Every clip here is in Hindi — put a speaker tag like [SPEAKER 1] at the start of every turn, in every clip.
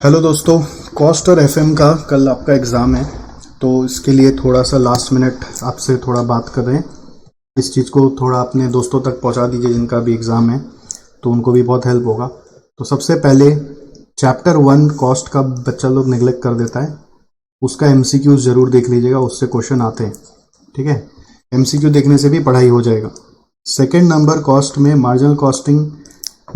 [SPEAKER 1] हेलो दोस्तों। कॉस्ट और एफएम का कल आपका एग्ज़ाम है, तो इसके लिए थोड़ा सा लास्ट मिनट आपसे थोड़ा बात कर रहे हैं। इस चीज़ को थोड़ा अपने दोस्तों तक पहुंचा दीजिए जिनका भी एग्ज़ाम है, तो उनको भी बहुत हेल्प होगा। तो सबसे पहले चैप्टर 1 कॉस्ट का बच्चा लोग नेग्लेक्ट कर देता है, उसका एमसीक्यूज ज़रूर देख लीजिएगा, उससे क्वेश्चन आते हैं। ठीक है, एमसीक्यू देखने से भी पढ़ाई हो जाएगा। सेकेंड नंबर कॉस्ट में मार्जिनल कॉस्टिंग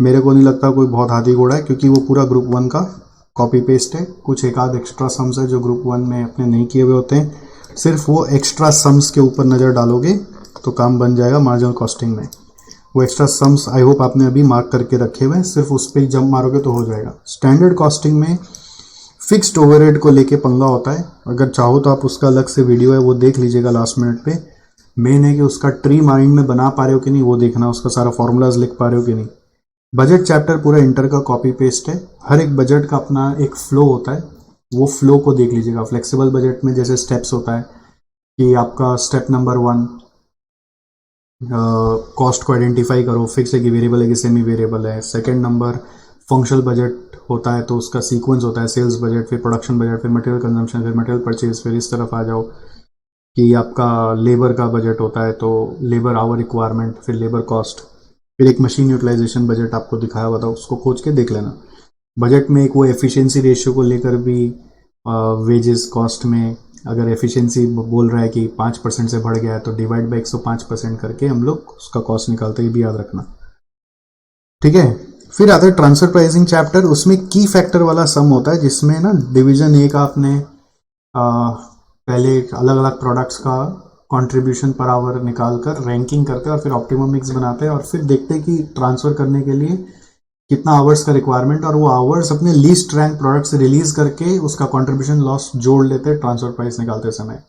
[SPEAKER 1] मेरे को नहीं लगता कोई बहुत हाथी घोड़ा है, क्योंकि वो पूरा ग्रुप 1 का कॉपी पेस्ट है। कुछ एक आध एक्स्ट्रा सम्स है जो ग्रुप 1 में अपने नहीं किए हुए होते हैं, सिर्फ वो एक्स्ट्रा सम्स के ऊपर नज़र डालोगे तो काम बन जाएगा मार्जिनल कॉस्टिंग में। वो एक्स्ट्रा सम्स आई होप आपने अभी मार्क करके रखे हुए हैं, सिर्फ उस पर जंप मारोगे तो हो जाएगा। स्टैंडर्ड कॉस्टिंग में फिक्स्ड ओवरहेड को लेके पंगा होता है। अगर चाहो तो आप उसका अलग से वीडियो है वो देख लीजिएगा लास्ट मिनट पे। मेन है कि उसका ट्री माइंड में बना पा रहे हो कि नहीं वो देखना, उसका सारा फॉर्मूलाज लिख पा रहे हो कि नहीं। बजट चैप्टर पूरा इंटर का कॉपी पेस्ट है। हर एक बजट का अपना एक फ्लो होता है, वो फ्लो को देख लीजिएगा। फ्लेक्सिबल बजट में जैसे स्टेप्स होता है कि आपका स्टेप नंबर 1 कॉस्ट को आइडेंटिफाई करो, फिक्स है कि वेरिएबल है कि सेमी वेरिएबल है। सेकंड नंबर फंक्शनल बजट होता है, तो उसका सीक्वेंस होता है सेल्स बजट, फिर प्रोडक्शन बजट, फिर मटेरियल कंजम्पशन, फिर मटेरियल परचेज। फिर इस तरफ आ जाओ कि आपका लेबर का बजट होता है, तो लेबर आवर रिक्वायरमेंट, फिर लेबर कॉस्ट, फिर एक मशीन यूटिलाइजेशन बजट आपको दिखाया हुआ था, उसको खोज के देख लेना। बजट में एक वो एफिशिएंसी रेशियो को लेकर भी वेजेस कॉस्ट में अगर एफिशिएंसी बोल रहा है कि 5% से बढ़ गया है तो डिवाइड बाई 105% करके हम लोग उसका कॉस्ट निकालते, ये भी याद रखना। ठीक है, फिर आता है ट्रांसफर प्राइसिंग चैप्टर। उसमें की फैक्टर वाला सम होता है, जिसमें ना डिवीजन ए का आपने पहले अलग अलग प्रोडक्ट्स का कंट्रीब्यूशन पर आवर निकाल कर रैंकिंग करते हैं और फिर ऑप्टिमम मिक्स बनाते हैं और फिर देखते हैं कि ट्रांसफर करने के लिए कितना आवर्स का रिक्वायरमेंट, और वो आवर्स अपने लीस्ट रैंक प्रोडक्ट से रिलीज करके उसका कंट्रीब्यूशन लॉस जोड़ लेते हैं ट्रांसफर प्राइस निकालते समय।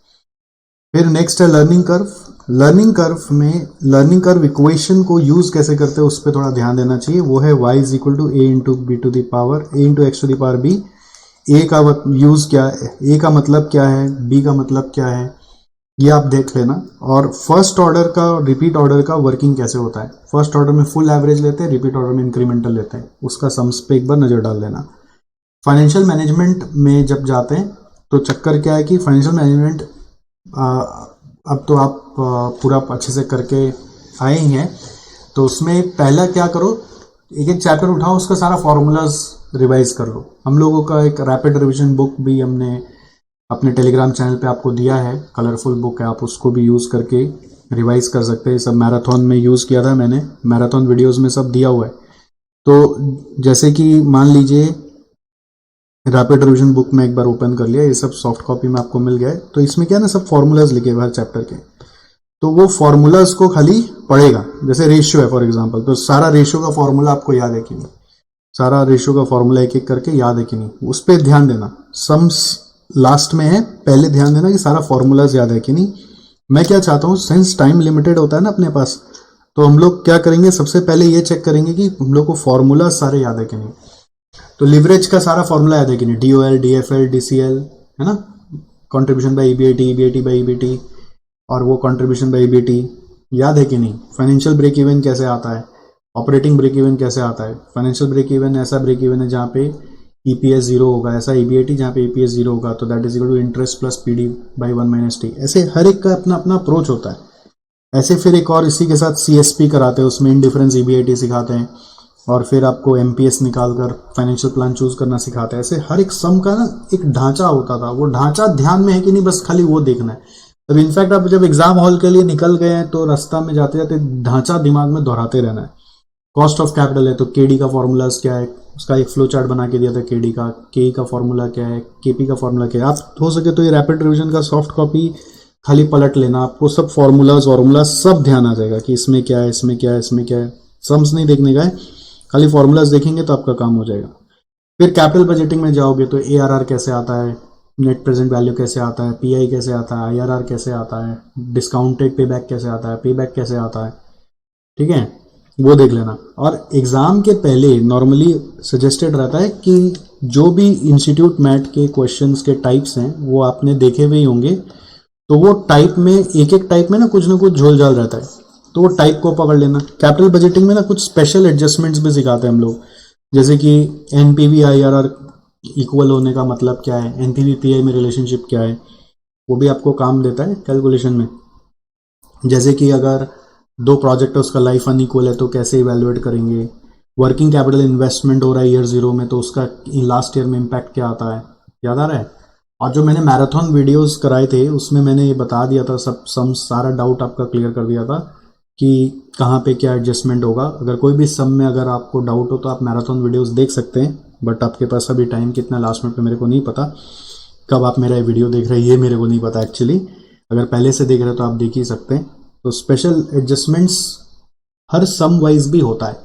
[SPEAKER 1] फिर नेक्स्ट है लर्निंग कर्व। लर्निंग कर्व में लर्निंग कर्व इक्वेशन को यूज कैसे करते हैं उस पर थोड़ा ध्यान देना चाहिए। वो है y is equal to a into b to the power a into x to the power b. A का यूज क्या है, ए का मतलब क्या है, बी का मतलब क्या है, ये आप देख लेना। और फर्स्ट ऑर्डर का रिपीट ऑर्डर का वर्किंग कैसे होता है। फर्स्ट ऑर्डर में फुल एवरेज लेते हैं, रिपीट ऑर्डर में इंक्रीमेंटल लेते हैं, उसका सम्स पे एक बार नजर डाल लेना। फाइनेंशियल मैनेजमेंट में जब जाते हैं तो चक्कर क्या है कि फाइनेंशियल मैनेजमेंट अब तो आप पूरा अच्छे से करके आए ही हैं, तो उसमें पहला क्या करो, एक एक चैप्टर उठाओ, उसका सारा फॉर्मूलाज रिवाइज कर लो। हम लोगों का एक रैपिड रिविजन बुक भी हमने अपने टेलीग्राम चैनल पे आपको दिया है, कलरफुल बुक है, आप उसको भी यूज़ करके रिवाइज कर सकते हैं। सब मैराथन में यूज़ किया था मैंने, मैराथन वीडियोस में सब दिया हुआ है। तो जैसे कि मान लीजिए रैपिड रिविजन बुक में एक बार ओपन कर लिया, ये सब सॉफ्ट कॉपी में आपको मिल गया है, तो इसमें क्या है ना, सब फॉर्मूलाज लिखे हुए हर चैप्टर के, तो वो फॉर्मूलाज को खाली पढ़ेगा। जैसे रेशियो है फॉर एग्जाम्पल, तो सारा रेशियो का फॉर्मूला आपको याद है कि नहीं, सारा रेशियो का फॉर्मूला एक एक करके याद है कि नहीं, उस पर ध्यान देना। सम्स लास्ट में है, पहले ध्यान देना कि सारा फॉर्मूलाज याद है कि नहीं। मैं क्या चाहता हूँ, सिंस टाइम लिमिटेड होता है ना अपने पास, तो हम लोग क्या करेंगे, सबसे पहले ये चेक करेंगे कि हम लोग को फॉर्मूला सारे याद है कि नहीं। तो लिवरेज का सारा फॉर्मूला याद है कि नहीं, DOL, DFL, DCL, है ना, contribution by EBIT, EBIT by EBT, और वो कॉन्ट्रीब्यूशन बाई EBT याद है कि नहीं। फाइनेंशियल ब्रेक इवन कैसे आता है, ऑपरेटिंग ब्रेक इवन कैसे आता है। फाइनेंशियल ब्रेक इवन ऐसा ब्रेक इवन है जहाँ पे EPS 0 होगा, ऐसा EBIT जहाँ पे EPS 0 होगा, तो that is equal to interest plus PD by 1 minus T। ऐसे हर एक का अपना अपना अप्रोच होता है। ऐसे फिर एक और इसी के साथ CSP कराते हैं, उसमें इंडिफरेंस EBIT सिखाते हैं, और फिर आपको MPS निकाल कर फाइनेंशियल प्लान चूज करना सिखाते हैं। ऐसे हर एक सम का ना एक ढांचा होता था, वो ढांचा ध्यान में है कि नहीं, बस खाली वो देखना है। अब इनफैक्ट आप जब एग्जाम हॉल के लिए निकल गए हैं तो रास्ता में जाते जाते ढांचा दिमाग में दोहराते रहना है। कॉस्ट ऑफ कैपिटल है तो KD का फॉर्मूलाज क्या है, उसका एक फ्लो चार्ट बना के दिया था KD का। KE का फॉर्मूला क्या है, KP का फॉर्मूला क्या है। आप हो सके तो ये रैपिड रिवीजन का सॉफ्ट कॉपी खाली पलट लेना, आपको सब फॉर्मूला सब ध्यान आ जाएगा कि इसमें क्या है, इसमें क्या है, इसमें क्या है। सम्स नहीं देखने का है, खाली फॉर्मूलाज देखेंगे तो आपका काम हो जाएगा। फिर कैपिटल बजटिंग में जाओगे तो ARR कैसे आता है, नेट प्रेजेंट वैल्यू कैसे आता है, PI कैसे आता है, IRR कैसे आता है, डिस्काउंटेड पे बैक कैसे आता है, पे बैक कैसे आता है, ठीक है, वो देख लेना। और एग्जाम के पहले नॉर्मली सजेस्टेड रहता है कि जो भी इंस्टीट्यूट मैट के क्वेश्चंस के टाइप्स हैं वो आपने देखे हुए ही होंगे, तो वो टाइप में एक एक टाइप में ना कुछ झोल झाल रहता है, तो वो टाइप को पकड़ लेना। कैपिटल बजटिंग में ना कुछ स्पेशल एडजस्टमेंट्स भी सिखाते हैं हम लोग, जैसे कि NPV IRR इक्वल होने का मतलब क्या है, एनपीवी पीआई में रिलेशनशिप क्या है, वो भी आपको काम देता है कैलकुलेशन में। जैसे कि अगर दो प्रोजेक्ट है उसका लाइफ अनइक्वल है तो कैसे इवेलुएट करेंगे, वर्किंग कैपिटल इन्वेस्टमेंट हो रहा है ईयर 0 में तो उसका लास्ट ईयर में इम्पैक्ट क्या आता है, याद आ रहा है। और जो मैंने मैराथन वीडियोस कराए थे उसमें मैंने ये बता दिया था, सब सम सारा डाउट आपका क्लियर कर दिया था कि कहाँ पे क्या एडजस्टमेंट होगा। अगर कोई भी सम में अगर आपको डाउट हो तो आप मैराथन वीडियोस देख सकते हैं, बट आपके पास अभी टाइम कितना लास्ट मिनट पे मेरे को नहीं पता, कब आप मेरा ये वीडियो देख रहे हैं ये मेरे को नहीं पता एक्चुअली। अगर पहले से देख रहे हो तो आप देख ही सकते हैं। तो स्पेशल एडजस्टमेंट्स हर सम वाइज भी होता है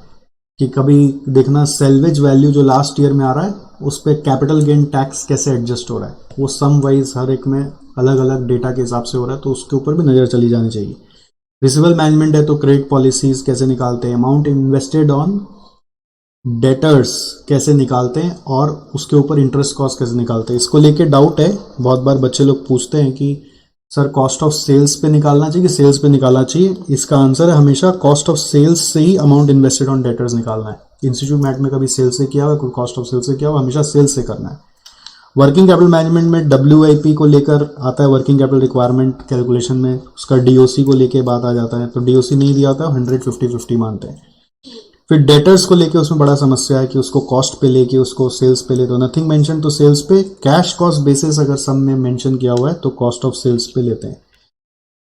[SPEAKER 1] कि कभी देखना सेल्वेज वैल्यू जो लास्ट ईयर में आ रहा है उस पर कैपिटल गेन टैक्स कैसे एडजस्ट हो रहा है, वो सम वाइज हर एक में अलग अलग डेटा के हिसाब से हो रहा है, तो उसके ऊपर भी नज़र चली जानी चाहिए। रिसीवेबल मैनेजमेंट है तो क्रेडिट पॉलिसीज कैसे निकालते हैं, अमाउंट इन्वेस्टेड ऑन डेटर्स कैसे निकालते हैं, और उसके ऊपर इंटरेस्ट कॉस्ट कैसे निकालते हैं। इसको लेके डाउट है, बहुत बार बच्चे लोग पूछते हैं कि सर कॉस्ट ऑफ सेल्स पे निकालना चाहिए कि सेल्स पे निकालना चाहिए। इसका आंसर है हमेशा कॉस्ट ऑफ सेल्स से ही अमाउंट इन्वेस्टेड ऑन डेटर्स निकालना है। इंस्टीट्यूट मैट में कभी सेल्स से किया हुआ, कोई कॉस्ट ऑफ सेल्स से किया हुआ, हमेशा सेल्स से करना है। वर्किंग कैपिटल मैनेजमेंट में WIP को लेकर आता है, वर्किंग कैपिटल रिक्वायरमेंट कैलकुलेशन में उसका DOC को लेके बात आ जाता है, तो DOC नहीं दिया होता है 100-50-50 मानते हैं। फिर डेटर्स को लेके उसमें बड़ा समस्या है कि उसको कॉस्ट पे लेके उसको सेल्स पे ले, तो नथिंग मेंशन तो सेल्स पे, कैश कॉस्ट बेसिस अगर सम में मेंशन किया हुआ है तो कॉस्ट ऑफ सेल्स पे लेते हैं।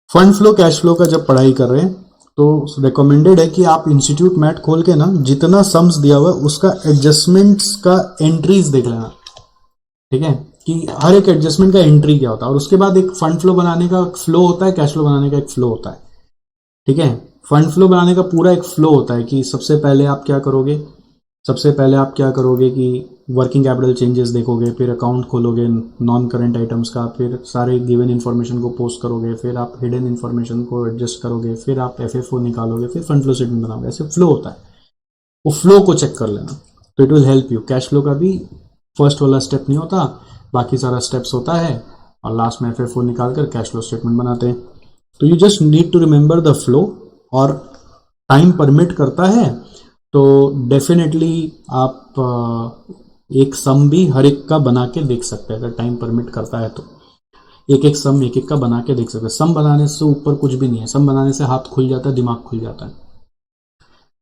[SPEAKER 1] फंड फ्लो कैश फ्लो का जब पढ़ाई कर रहे हैं तो रिकमेंडेड है कि आप इंस्टीट्यूट मैट खोल के ना जितना सम्स दिया हुआ है उसका एडजस्टमेंट्स का एंट्रीज देख लेना, ठीक है, कि हर एक एडजस्टमेंट का एंट्री क्या होता है, और उसके बाद एक फंड फ्लो बनाने का फ्लो होता है, कैश फ्लो बनाने का एक फ्लो होता है, ठीक है। फंड फ्लो बनाने का पूरा एक फ्लो होता है कि सबसे पहले आप क्या करोगे, कि वर्किंग कैपिटल चेंजेस देखोगे, फिर अकाउंट खोलोगे नॉन करंट आइटम्स का, फिर सारे गिवन इन्फॉर्मेशन को पोस्ट करोगे, फिर आप हिडन इन्फॉर्मेशन को एडजस्ट करोगे, फिर आप FFO निकालोगे, फिर फंड फ्लो स्टेटमेंट बनाओगे। ऐसे फ्लो होता है, वो फ्लो को चेक कर लेना तो it will help you. Cash flow का भी फर्स्ट वाला स्टेप नहीं होता, बाकी सारा स्टेप्स होता है, और लास्ट में FFO निकाल कर कैश फ्लो स्टेटमेंट बनाते हैं। तो you just need to remember the flow, और टाइम परमिट करता है तो डेफिनेटली आप एक सम भी हर एक का बना के देख सकते हैं। अगर टाइम परमिट करता है तो एक एक सम एक एक का बना के देख सकते हैं। सम बनाने से ऊपर कुछ भी नहीं है, सम बनाने से हाथ खुल जाता है, दिमाग खुल जाता है,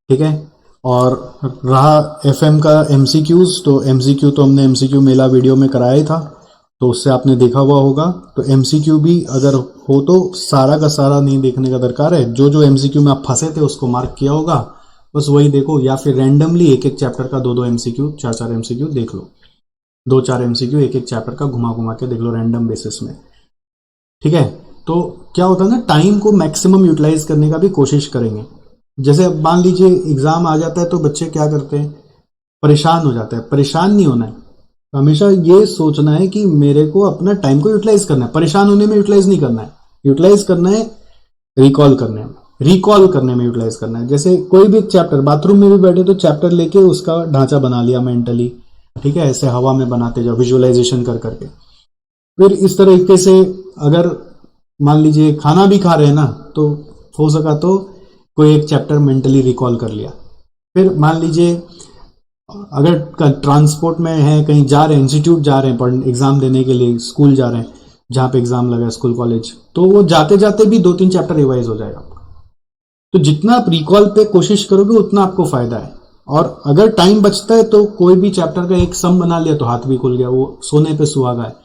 [SPEAKER 1] ठीक है। और रहा FM का MCQs, तो MCQ तो हमने MCQ मेला वीडियो में कराया ही था, तो उससे आपने देखा हुआ होगा। तो MCQ भी अगर हो तो सारा का सारा नहीं देखने का दरकार है, जो जो MCQ में आप फंसे थे उसको मार्क किया होगा, बस वही देखो, या फिर रैंडमली एक एक चैप्टर का 2-2 MCQ 4-4 MCQ देख लो, 2-4 MCQ एक एक चैप्टर का घुमा घुमा के देख लो रैंडम बेसिस में, ठीक है। तो क्या होता है ना, टाइम को मैक्सिमम यूटिलाइज करने का भी कोशिश करेंगे। जैसे अब मान लीजिए एग्जाम आ जाता है तो बच्चे क्या करते हैं, परेशान हो जाते हैं। परेशान नहीं होना है, हमेशा ये सोचना है कि मेरे को अपना टाइम को यूटिलाइज करना है। परेशान होने में यूटिलाइज नहीं करना है, यूटिलाइज करना है रिकॉल करने में यूटिलाइज करना है। जैसे कोई भी चैप्टर, बाथरूम में भी बैठे तो चैप्टर लेके उसका ढांचा बना लिया मेंटली, ठीक है, ऐसे हवा में बनाते जाओ विजुअलाइजेशन कर करके। फिर इस तरीके से अगर मान लीजिए खाना भी खा रहे हैं ना, तो हो सका तो कोई एक चैप्टर मेंटली रिकॉल कर लिया। फिर मान लीजिए अगर ट्रांसपोर्ट में है, कहीं जा रहे हैं, इंस्टीट्यूट जा रहे हैं एग्जाम देने के लिए, स्कूल जा रहे हैं जहां पे एग्जाम लगा है, स्कूल कॉलेज, तो वो जाते जाते भी 2-3 चैप्टर रिवाइज हो जाएगा। तो जितना आप रिकॉल पे कोशिश करोगे उतना आपको फायदा है। और अगर टाइम बचता है तो कोई भी चैप्टर का एक सम बना लिया तो हाथ भी खुल गया, वो सोने पे सुहागा है।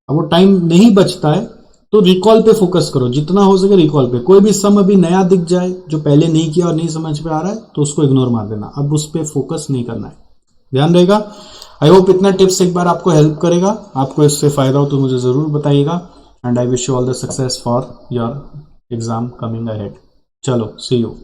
[SPEAKER 1] अब वो टाइम नहीं बचता है तो रिकॉल पे फोकस करो, जितना हो सके रिकॉल पे। कोई भी सम अभी नया दिख जाए जो पहले नहीं किया और नहीं समझ पे आ रहा है तो उसको इग्नोर मार देना, अब उस पर फोकस नहीं करना है, ध्यान रहेगा। आई होप इतना टिप्स एक बार आपको हेल्प करेगा। आपको इससे फायदा हो तो मुझे जरूर बताइएगा, and I wish you all the success for your exam coming ahead. चलो, सी यू।